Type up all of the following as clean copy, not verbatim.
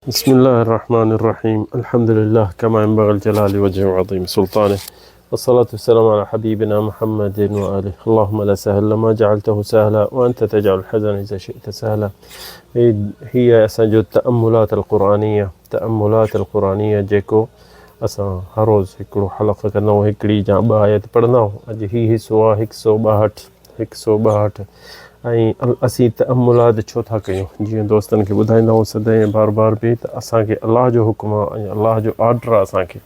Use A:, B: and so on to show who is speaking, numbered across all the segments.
A: بسم الله الرحمن الرحيم. الحمد لله كما ينبغي الجلال وجهه وعظيم سلطانه، والصلاة والسلام على حبيبنا محمد وآله. اللهم لا سهل ما جعلته سهلا وأنت تجعل الحزن إذا شئت سهلا. هي أسانجو تأملات القرآنية جيكو असां हर रोज़ हिकिड़ो हलक़ कंदा आहियूं, हिकिड़ी या ॿ आयत पढ़ंदा आहियूं। अॼु ही हिसो आहे 162 ऐं असीं तअम्मुलात छो था कयूं? जीअं दोस्तनि खे ॿुधाईंदा आहियूं सदाईं बार बार बि त असांखे अलाह जो हुकुम आहे ऐं अलाह जो ऑर्डर आहे असांखे।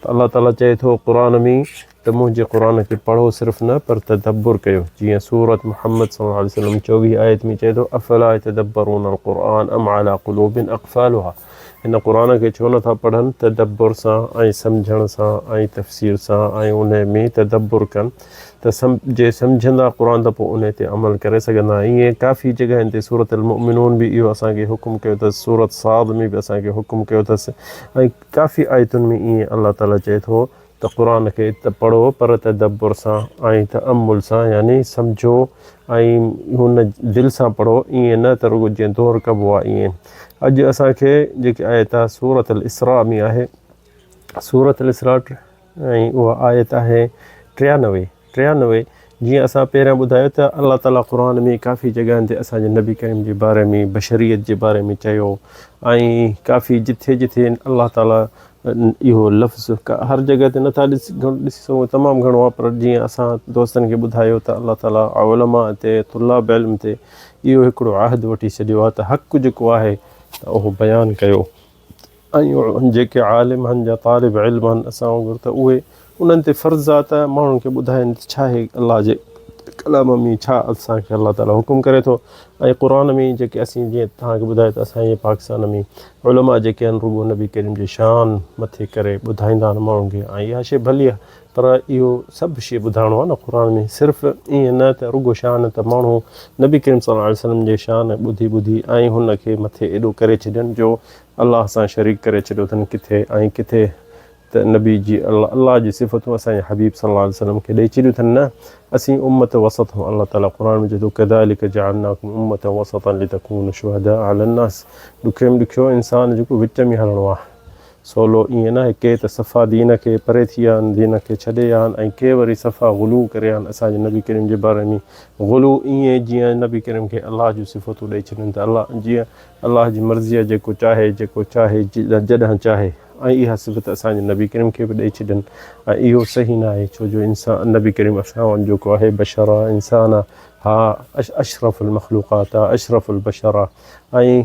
A: त अलाह ताला चए थो क़ुर में त मुंहिंजे क़ुर खे पढ़ो सिर्फ़ु न पर तदब्बुर कयो। जीअं सूरत मुहम्मद सल्लल्लाहु अलैहि वसल्लम 24 आयत में चए थो अफ़ला यतदब्बरून अल-क़ुरआन अम अला क़ुलूबिन अक़फ़ालुहा। हिन क़ुर खे छो नथा पढ़नि? तदब्बुर सां ऐं सम्झण सां ऐं तफ़सीर सां ऐं उन में तदब्बुर कनि त जे सम्झंदा क़ुर त पोइ उन ते अमल करे सघंदा। ईअं काफ़ी जॻहियुनि ते सूरत अल-मुमिनून बि इहो असांखे हुकुम कयो अथसि, सूरत साद में बि असांखे हुकुम कयो अथसि ऐं काफ़ी आयतुनि में ईअं अलाह ताला चए थो त क़ुर खे त पढ़ो पर तदब्बुर सां ऐं तअम्मुल सां, यानी सम्झो ऐं हुन दिलि सां पढ़ो, ईअं न त रुॻो जीअं दौर कबो आहे ईअं। अॼु असांखे जेकी आयत आहे सूरत अल-इसरा में आहे, सूरत अल-इसरा ऐं उहा आयत आहे 93। जीअं असां पहिरियां ॿुधायो त अलाह ताला क़ुर में काफ़ी जॻहियुनि ते असांजे नबी करीम जे बारे में, बशरियत जे बारे में चयो ऐं काफ़ी जिथे जिथे अलाह ताला इहो लफ़्ज़ हर जॻह ते नथा ॾिसी सघूं, तमामु घणो आहे, पर जीअं असां दोस्तनि खे ॿुधायो त अलाह ताला उलमा ते तुल्लाब इल्म ते इहो हिकिड़ो आहद वठी छॾियो आहे त हक़ जेको आहे त उहो बयानु कयो ऐं जेके आलिम आहिनि या तालिब इल्म आहिनि असां वांगुरु त उहे उन्हनि ते फ़र्ज़ु आहे त माण्हुनि खे ॿुधाइनि छा आहे अलाह जे कलाम में छा असांखे अलाह ताला हुकुम करे थो। ऐं क़ुर में जेके असीं जीअं तव्हांखे ॿुधायो त असां इहे पाकिस्तान में उलमा जेके आहिनि रुॻो नबी करीम जी शान मथे करे ॿुधाईंदा आहिनि माण्हुनि खे, ऐं इहा शइ भली आहे, पर इहो सभु शइ ॿुधाइणो आहे न क़ुर में, सिर्फ़ु ईअं न त रुॻो शान त माण्हू नबी करीम सल्लल्लाहु अलैहि वसल्लम जे शान ॿुधी ऐं हुन खे मथे एॾो करे छॾनि जो अलाह सां शरीक करे छॾियो अथनि किथे ऐं किथे त नबी जी अलाह जी सिफ़तूं असांजे हबीब सल्लल्लाहु अलैहि वसल्लम खे ॾेई छॾियूं अथनि। न असीं उम्मत वसत हूं, अलाह ताला क़ुर में चए थो कज़ालिक जअलनाकुम उम्मतन वसतन लितकूनु शुहदाअ अलन्नास। ॾुखियो में ॾुखियो इंसान जेको विच में हलणो आहे, सवलो ईअं न। के त सफ़ा दीन खे परे थी विया आहिनि, दीन खे छॾे विया आहिनि, ऐं के वरी सफ़ा गुलू करे आहिनि असांजे नबी करीम जे बारे में। गुलू ईअं जीअं नबी करीम खे अलाह जूं सिफ़तूं ॾेई छॾनि त अलाह जीअं अलाह जी मर्ज़ी आहे, जेको चाहे जॾहिं चाहे, ऐं इहा सिफ़त असांजे नबी करीम खे बि ॾेई छॾनि। ऐं इहो सही न आहे, छो जो इंसान नबी करीम असां वटि जेको आहे बशर आहे, इंसान आहे, हा अशरफुल मख़लूक़ात आहे, अशरफुल बशर आहे ऐं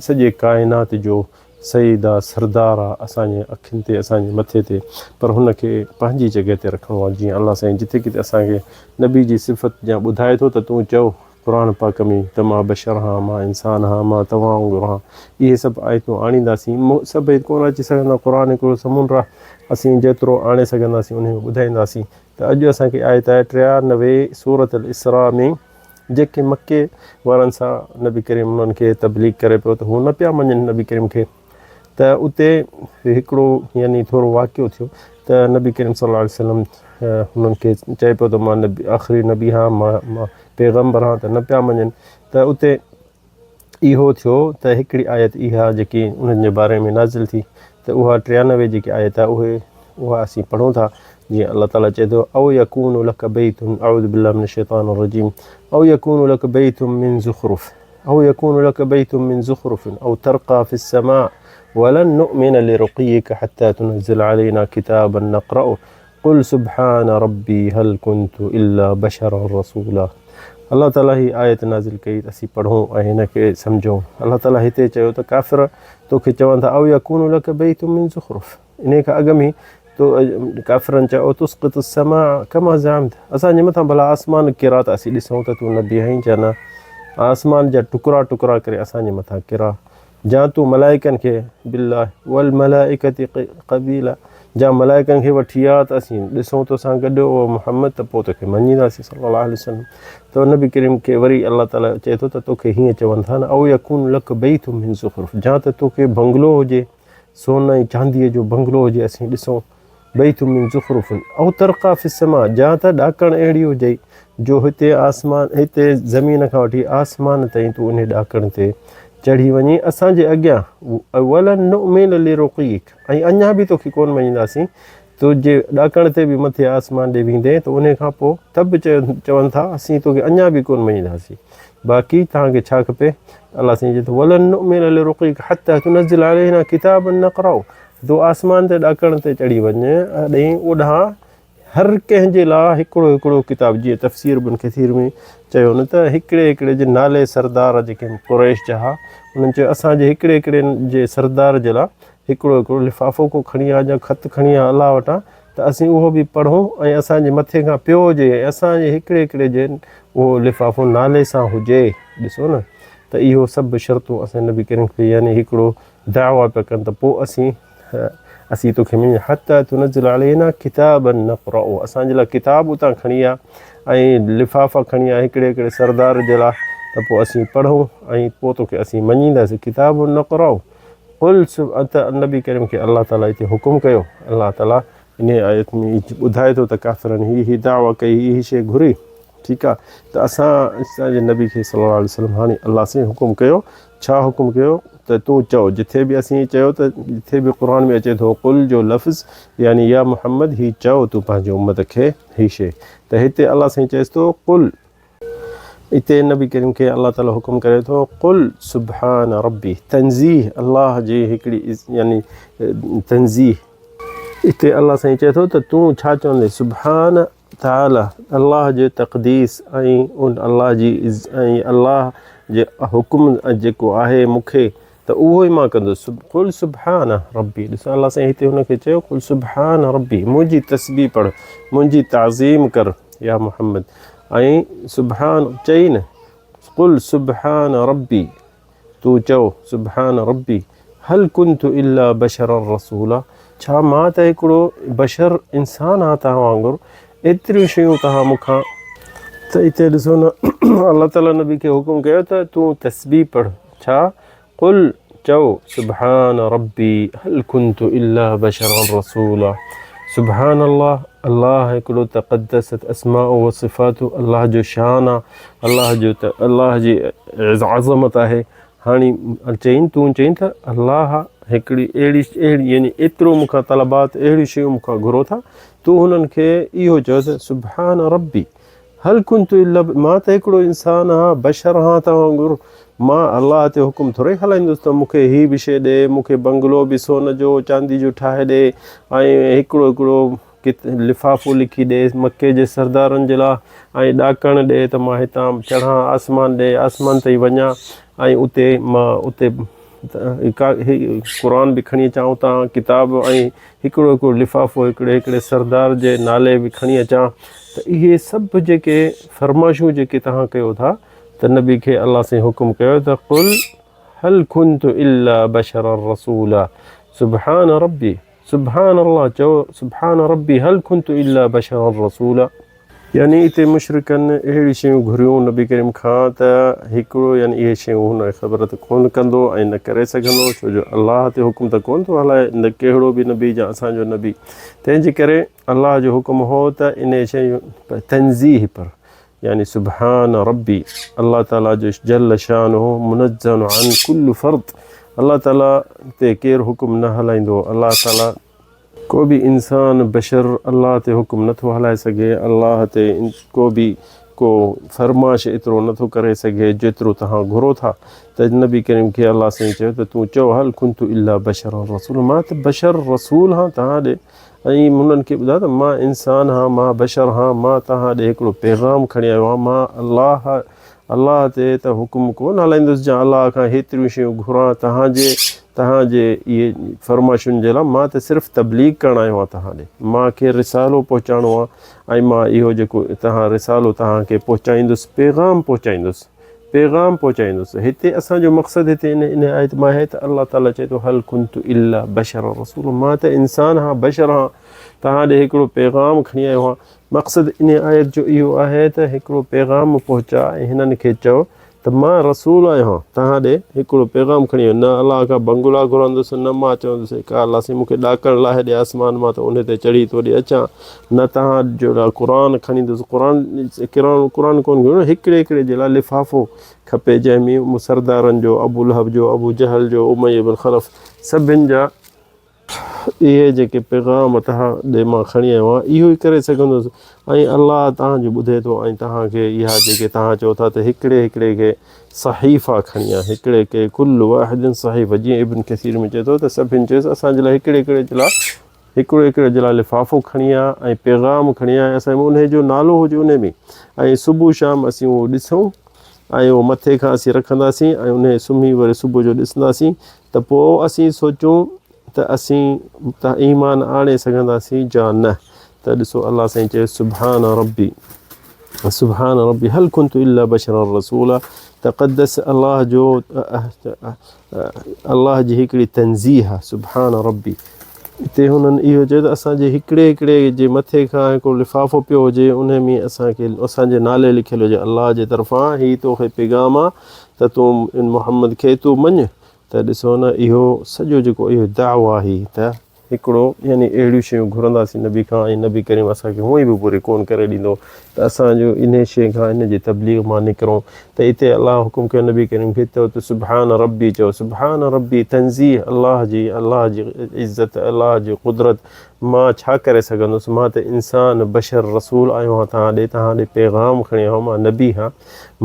A: सॼे काइनात जो सईद आहे, सरदार आहे असांजे अखियुनि ते, असांजे मथे ते, पर हुनखे पंहिंजी जॻह ते रखिणो आहे। जीअं अलाह साईं जिथे किथे असांखे नबी जी सिफ़त या ॿुधाए थो त तूं चओ क़ुर पाक में त मां बशर हा, मां इंसान हा, मां तव्हां वांगुरु हा। इहे सभु आयतूं आणींदासीं, सभु कोन अची सघंदा, क़ुर हिकिड़ो समुंड आहे, असीं जेतिरो आणे सघंदासीं उन में ॿुधाईंदासीं। त अॼु असांखे आयत आहे 93 सूरत अल-इसरा में। जेके मके वारनि सां नबी करीम उन्हनि खे तबलीग करे पियो त हू न पिया मञनि नबी करीम खे, त उते हिकिड़ो यानी थोरो वाक़ियो थियो त नबी करीम सल्लल्लाहु अलैहि वसल्लम हुननि खे चए पियो त मां नबी आख़िरी नबी हा, मां पैगम्बर हा, त न पिया मञनि। त उते इहो थियो त हिकिड़ी आयत इहा जेकी उन्हनि जे बारे में नाज़िल थी, त उहा 93 जेकी आयत आहे उहा असीं पढ़ूं था। जीअं अलाह ताला चए थो औ यकूनु लक बैतुन अऊज़ु बिल्लाहि मिनश शैतानिर रजीम औ यकूनु लक बैतुन मिन ज़ुख़रुफ़ औ यकूनु लक बैतुन मिन ज़ुख़रुफ़ औ तरक़ा फ़िस समा वलन नुअमिन लिरुक़य्यिक हत्ता तुनज़्ज़िल अलैना किताबन नक़रअहु क़ुल सुब्हान रब्बी हल कुन्तु इल्ला बशरन रसूला। अलाह ताला ही आयत नाज़िल कई त असीं पढ़ूं ऐं हिन खे सम्झूं। अलाह ताला हिते चयो त काफ़िर तोखे चवनि था औ यकूनु लक बैतुन मिन ज़ुख़रुफ़, इन खां अॻु में तो काफ़िरनि चयो तुस्क़ितु समा कमा ज़अमत, असांजे मथां भला आसमान किरा त असीं ॾिसूं त तूं नबी आहीं या न? आसमान जा टुकड़ा टुकड़ा करे असांजे मथां किरा, जा तूं मलाइकनि खे बिल्लाह वल मलाइकति क़बीला, जा मलाइकनि खे वठी आ त असीं ॾिसूं तोसां गॾु ओ मुहम्मद, त पोइ तोखे मञींदासीं सल्लल्लाहु अलैहि वसल्लम। त नबी करीम खे वरी अलाह ताला चए थो त तोखे हीअं चवनि था न औ यकून लक बैतुन मिन ज़ुख़रुफ़, जा त तोखे बंगलो हुजे, सोन ऐं चांदीअ जो बंगलो हुजे असीं ॾिसूं, बैतुन मिन ज़ुख़रुफ़ औ तरक़ा फ़िस समा, जा त ॾाकण अहिड़ी हुजे जो हिते आसमान, हिते ज़मीन खां वठी आसमान ताईं तूं उन ॾाकण ते चढ़ी वञे असांजे अॻियां वलन नुमिन लिरुक़ीक ऐं अञा बि तोखे कोन मञींदासीं तुंहिंजे ॾाकण ते बि मथे आसमान ॾे वेंदे त उन खां पोइ त बि चवनि था असीं तोखे अञा बि कोन मञींदासीं बाक़ी तव्हांखे छा खपे अलाह साईं चए थो वलन नुमिन लिरुक़ीक हत्ता तुनज़्ज़िल अलैना किताबन नक़रउ तूं आसमान ते ॾाकण ते चढ़ी वञ ॾें ओॾां हर कंहिंजे लाइ हिकिड़ो हिकिड़ो किताब जीअं तफ़सीर बिन कसीर में चयो न त हिकिड़े हिकिड़े जे नाले सरदार जेके कुरैश जा हुआ उन्हनि चयो असांजे हिकिड़े हिकिड़े जे सरदार जे लाइ हिकिड़ो हिकिड़ो लिफ़ाफ़ो को खणी आ या ख़त खणी आ अलाह वटां त असीं उहो बि पढ़ूं ऐं असांजे मथे खां पियो हुजे असांजे हिकिड़े हिकिड़े जे उहो लिफ़ाफ़ो नाले सां हुजे ॾिसो न त इहो सभु शर्तूं असां नबी करीम खे यानी हिकिड़ो दावा पिया कनि त पोइ असीं तोखे मञ हत्ता तुनज़्ज़िल अलैना किताबन नक़रउ असांजे लाइ किताब उतां खणी आ ऐं लिफ़ाफ़ा खणी आ हिकिड़े हिकिड़े सरदार जे लाइ त पोइ असीं पढ़ूं ऐं पोइ तोखे असीं मञींदासीं किताब नक़रउ कुल त नबी करीम खे अलाह ताला हिते हुकुम कयो अलाह ताला इन आयत में ॿुधाए थो त काफ़िरनि ही दावा कई ही शइ घुरी ठीकु आहे त असांजे नबी खे सल्लल्लाहु अलैहि वसल्लम हाणे अलाह साईं हुकुम कयो छा हुकुम कयो त तूं चओ जिथे बि असीं चयो त जिथे बि क़ुर में अचे थो कुल जो लफ़्ज़ यानी या मुहम्मद ही चओ तूं पंहिंजे उम्मत खे ही शइ त हिते अलाह साईं चएसि थो कुल हिते नबी करीम खे अलाह ताला हुकुम करे थो कुल सुबहान रब्बी तंज़ीह अलाह जी हिकिड़ी यानी तंज़ीह हिते अलाह साईं चए थो त तूं छा चवंदे सुबहान ताला अलाह जे तक़दीस ऐं उन अलाह जी ऐं अलाह जे हुकुम जेको आहे मूंखे त उहो ई मां कंदुसि कुल सुबहान रब्बी ॾिसो अलाह साईं हिते हुनखे चयो कुल सुबहान रब्बी मुंहिंजी तस्बीह पढ़ मुंहिंजी ताज़ीम कर या मुहम्मद ऐं सुबहान चई न कुल सुबहान रब्बी तूं चओ सुबहान रब्बी हल कुंतु इल्ला बशरन रसूला छा मां त हिकिड़ो बशर इंसान आहियां तव्हां वांगुरु एतिरियूं शयूं तव्हां मूंखां त हिते ॾिसो न अलाह ताला नबी खे हुकुम कयो त तूं तस्बीह पढ़ छा कुल चओ सुबहान रब्बी हल कुंतु इल्ला बशरन रसूला सुबहान अल्लाह हिकिड़ो तक़द्दसत अस्माउ व सिफ़ातु अल्लाह जो शान आहे अल्लाह जी अज़मत आहे हाणे तूं चईं त अल्लाह हिकिड़ी अहिड़ी यानी एतिरो मूंखां तलबात अहिड़ी शयूं मूंखां घुरो था तूं हुननि खे इहो चओ त सुबहान रब्बी हल कुंतु इल्ला मां त हिकिड़ो इंसान आहियां बशर आहियां तव्हां वांगुरु मां अलाह ते हुकुम थोरे हलाईंदुसि त मूंखे हीअ बि शइ ॾे मूंखे बंगलो बि सोन जो चांदी जो ठाहे ॾे ऐं हिकिड़ो हिकिड़ो लिफ़ाफ़ो लिखी ॾे मके जे सरदारनि जे लाइ ऐं ॾाकण ॾे त मां हितां चढ़ां आसमान ॾे आसमान ताईं वञा ऐं उते मां उते क़ुर बि खणी अचां उतां किताब ऐं हिकिड़ो हिकिड़ो लिफ़ाफ़ो हिकिड़े हिकिड़े सरदार जे नाले बि खणी अचां त इहे सभु जेके फ़रमाइशूं जेके तव्हां कयो था त नबी खे अलाह साईं हुकुम कयो त कुल हल कुंतु इल्ला बशरन रसूला सुबहान रब्बी सुबहान अल्लाह चओ सुबहान रब्बी हल कुंतु इल्ला बशरन रसूला यानी हिते मुशरिकनि अहिड़ी शयूं घुरियूं नबी करीम खां त हिकिड़ो यानी इहे शयूं हुन ख़बर त कोन कंदो ऐं न करे सघंदो छो जो अलाह ते हुकुम त कोन थो हलाए न कहिड़ो बि नबी या असांजो नबी तंहिंजे करे अलाह जो हुकुम हो त इन शयूं तंज़ीह पर यानी सुबहान रब्बी अल्लाह ताला जो जल शान हो मुनज़्ज़न अन कुल्ल फ़र्द अल्लाह ताला ते केरु हुकुम न हलाईंदो अल्लाह ताला को बि इंसान बशर अल्लाह ते हुकुम नथो हलाए सघे अल्लाह ते को बि को फ़रमाइश एतिरो नथो करे सघे जेतिरो तव्हां घुरो था त नबी करीम खे अलाह साईं चयो त तूं चओ हल कुंतु इल्ला बशर रसूल मां त बशर रसूल हां तव्हां ॾे ऐं हुननि खे ॿुधायो त मां इंसान हां मां बशर हां मां तव्हां ॾे हिकिड़ो पैगाम खणी आयो आहियां मां अल्लाह ते त हुकुम कोन हलाईंदुसि जा अल्लाह खां हेतिरियूं शयूं घुरां तव्हांजे इहे फ़रमाइशुनि जे लाइ मां त सिर्फ़ु तबलीग करणु आयो आहियां तव्हां ॾे मूंखे रिसालो पहुचाइणो आहे ऐं मां इहो जेको तव्हां रिसालो तव्हांखे पहुचाईंदुसि पैगाम पहुचाईंदुसि हिते असांजो मक़सदु हिते इन आयत मां आहे त अलाह ताला चए थो हल कुंतु इल्ला बशर रसूल मां त इंसान हां बशर हां तव्हां ॾे हिकिड़ो पैगाम खणी आयो आहियां मक़सदु इन आयत जो इहो आहे त हिकिड़ो पैगाम पहुचा ऐं हिननि खे चओ त मां रसूल आहियां तव्हां ॾे हिकिड़ो पैगाम खणी न अलाह खां बंगुला घुरंदुसि न मां चवंदुसि का अलाह साईं मूंखे ॾाकण लाइ हेॾे आसमान मां त उन ते चढ़ी थो ॾे अचां न तव्हांजो लाइ क़ुर खणींदुसि क़ुर कोन घुरो हिकिड़े हिकिड़े जे लाइ लिफ़ाफ़ो खपे जंहिंमें सरदारनि जो अबू लहब जो अबू जहल जो उमय्या बिन ख़लफ़ सभिनि जा इहे जेके पैगाम तव्हां ॾे मां खणी आयो आहियां इहो ई करे सघंदुसि ऐं अलाह तव्हांजो ॿुधे थो ऐं तव्हांखे इहा जेके तव्हां चओ था त हिकिड़े हिकिड़े खे सहीफ़ा खणी आहे हिकिड़े के कुलु वाहिदिन सहीफ़ा जीअं इब्न कसीर में चए थो त सभिनि चयोसि असांजे लाइ हिकिड़े हिकिड़े जे लाइ हिकिड़ो हिकिड़े जे लाइ लिफ़ाफ़ो खणी आहे ऐं पैगाम खणी आहे असां उन जो नालो हुजे उन में ऐं सुबुह शाम असीं उहो ॾिसूं ऐं उहो मथे खां असीं रखंदासीं ऐं उन सुम्ही वरी सुबुह जो ॾिसंदासीं त पोइ असीं सोचूं त असीं त ईमान आणे सघंदासीं या न त ॾिसो अलाह साईं चए सुभान रब्बी हल कुंतु इल्ला बशरर रसूला तक़द्दस अलाह जो अलाह जी हिकिड़ी तंज़ीह आहे सुभान रब्बी हिते हुननि इहो चयो त असांजे हिकिड़े हिकिड़े जे मथे खां हिकिड़ो लिफ़ाफ़ो पियो हुजे उन में असांखे असांजे नाले लिखियलु हुजे अलाह जे तरफ़ां हीअ तोखे पैगाम आहे त तूं इन मुहम्मद खे तूं मञ त ॾिसो न इहो सॼो जेको इहो दावा आहे त हिकिड़ो यानी अहिड़ियूं शयूं घुरंदासीं नबी खां ऐं नबी करीम असांखे हूअं ई बि पूरी कोन करे ॾींदो त असांजो इन शइ खां इन जी तबलीग मां निकिरूं त हिते अलाह हुकुम कयो नबी करीम खे त सुभान रब्बी चओ सुभान रब्बी तंज़ीह अलाह जी इज़त अलाह जी कुदरत मां छा करे सघंदुसि मां त इंसान बशर रसूल आहियो आहियां तव्हां ॾे पैगाम खणी आयो मां नबी आहियां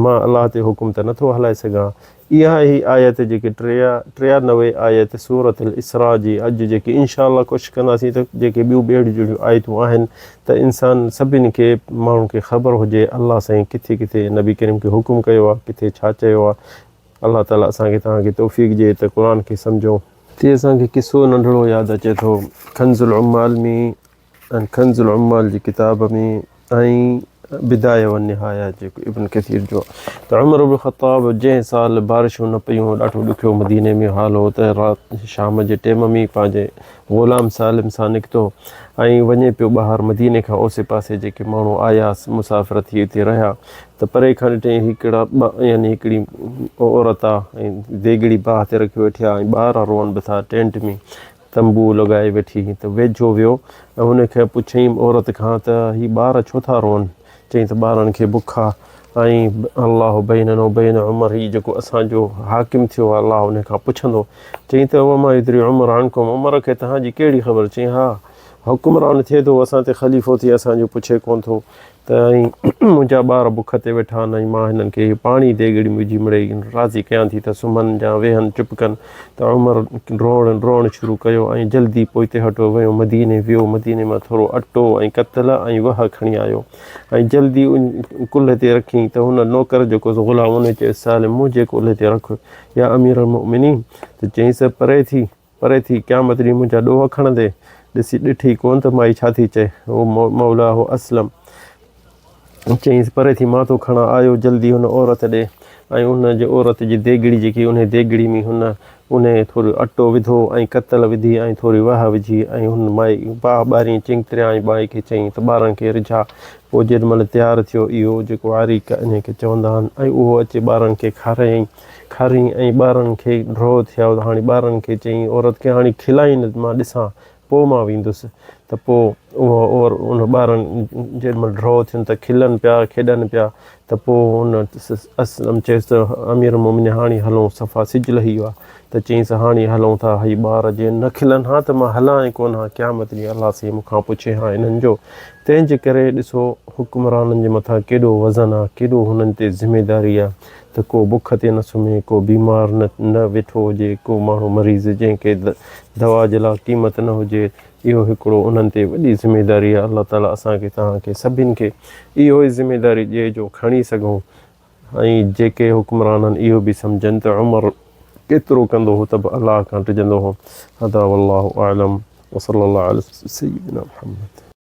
A: मां अलाह ते हुकुम त नथो हलाए सघां इहा ई आयत जेके 93 आयत सूरत इसरा जी अॼु जेके इंशा अल्लाह कोशिशि कंदासीं त जेके ॿियूं ॿेड़ियूं जहिड़ियूं आयतूं आहिनि त इंसान सभिनी खे माण्हुनि खे ख़बर हुजे अलाह साईं किथे किथे नबी करीम खे हुकुम कयो आहे किथे छा चयो आहे अलाह ताला असांखे तव्हांखे तौफ़ीक़ ॾिए त क़ुर खे सम्झो ते असांखे किसो नंढिड़ो यादि अचे थो कंज़ुल उम्माल में कंज़ुल उम्माल जी किताब में ऐं बिदाया व निहाया जेको इब्न कसीर जो त उमर इब्न ख़त्ताब जंहिं साल बारिशूं न पियूं ॾाढो ॾुखियो मदीने में हाल हो त राति शाम जे टाइम में पंहिंजे ग़ुलाम सालिम सां निकितो ऐं वञे पियो ॿाहिरि मदीने खां ओसे पासे जेके माण्हू आया मुसाफ़िर थी हिते रहिया त परे खां ॾिठईं यानी हिकिड़ी औरत आहे ऐं देगिड़ी बाहि ते रखी वेठी आहे ऐं ॿार रोअनि बि था टेंट में तंबू लॻाए वेठी त वेझो वियो ऐं हुनखे पुछईं औरत खां त हीअ ॿार छो था रोअनि चई त ॿारनि खे बुख आहे ऐं अलाह बैनना व बैन उमर हीउ जेको असांजो हाकिम थियो आहे अलाह हुन खां पुछंदो चई त वमा एतिरी उमिरि हाणे उमिरि खे तव्हांजी कहिड़ी ख़बर चई हा हुकुमरान थिए थो असां ते ख़लीफ़ो थिए असांजो पुछे कोन थो त ऐं मुंहिंजा ॿार बुख ते वेठा आहिनि ऐं मां हिननि खे पाणी देगिड़ी विझी मिड़ेई राज़ी कयां थी त सुम्हनि या वेहनि चुप कनि त उमिरि रोअणु शुरू कयो ऐं जल्दी पोइते हटो वियो मदीने वियो मदीने मां थोरो अटो ऐं कतल ऐं वह खणी आयो ऐं जल्दी कुल्हे ते रखी त हुन नौकर जेको ग़ुलाम उन चयो सालिम मुंहिंजे कुल्हे ते रख या अमीर मुमिनीन त चईंसि परे थी क़यामत ॾींहुं मुंहिंजा ॾोह खणंदे ॾिठी कोन त माई छा थी चए उहो मौला हो असलम चईंसि परे थी मां थो खणा आयो जल्दी हुन औरत ॾे ऐं उन जे औरत जी देगिड़ी जेकी उन देगिड़ी में उन थोरो अटो विधो ऐं कतल विधी ऐं थोरी वाह विझी ऐं हुन माई बाह ॿारी चिंगतरिया ऐं बाई खे चईं त ॿारनि खे रिझा पोइ जेॾीमहिल तयारु थियो इहो जेको आरीक इन खे चवंदा आहिनि ऐं उहो अचे ॿारनि खे खाराईं ऐं ॿारनि खे ड्रो थिया त हाणे ॿारनि खे चईं औरत खे हाणे खिलाईं मां ॾिसां पोइ मां वेंदुसि त पोइ उहो उन ॿारनि जेॾीमहिल ड्रो थियनि त खिलनि पिया खेॾनि पिया त पोइ हुन असलम चयसि त अमीर मोमिन हाणे हलूं सफ़ा सिजु लही वियो आहे त चईंसि हाणे हलूं था हीअ ॿार जे न खिलनि हा त मां हलां ई कोन हा क़यामत ॾींहुं अलाह साईं मूंखां पुछे हा हिननि जो तंहिंजे करे ॾिसो हुकुमराननि जे मथां केॾो वज़न आहे केॾो हुननि ते ज़िमेदारी आहे त को बुख ते न सुम्हे को बीमार न वेठो हुजे को माण्हू मरीज़ जंहिंखे दवा जे लाइ क़ीमत न हुजे इहो हिकिड़ो उन्हनि ते वॾी ज़िमेदारी आहे अलाह ताला असांखे तव्हांखे सभिनि खे इहो ई ज़िमेदारी ॾिए जो खणी सघूं ऐं जेके हुकुमराननि इहो बि सम्झनि त उमिरि केतिरो कंदो हो त बि अलाह खां टिजंदो हो हदा वल्लाहु आलम वसल्लल्लाहु अला सय्यिदिना मुहम्मद।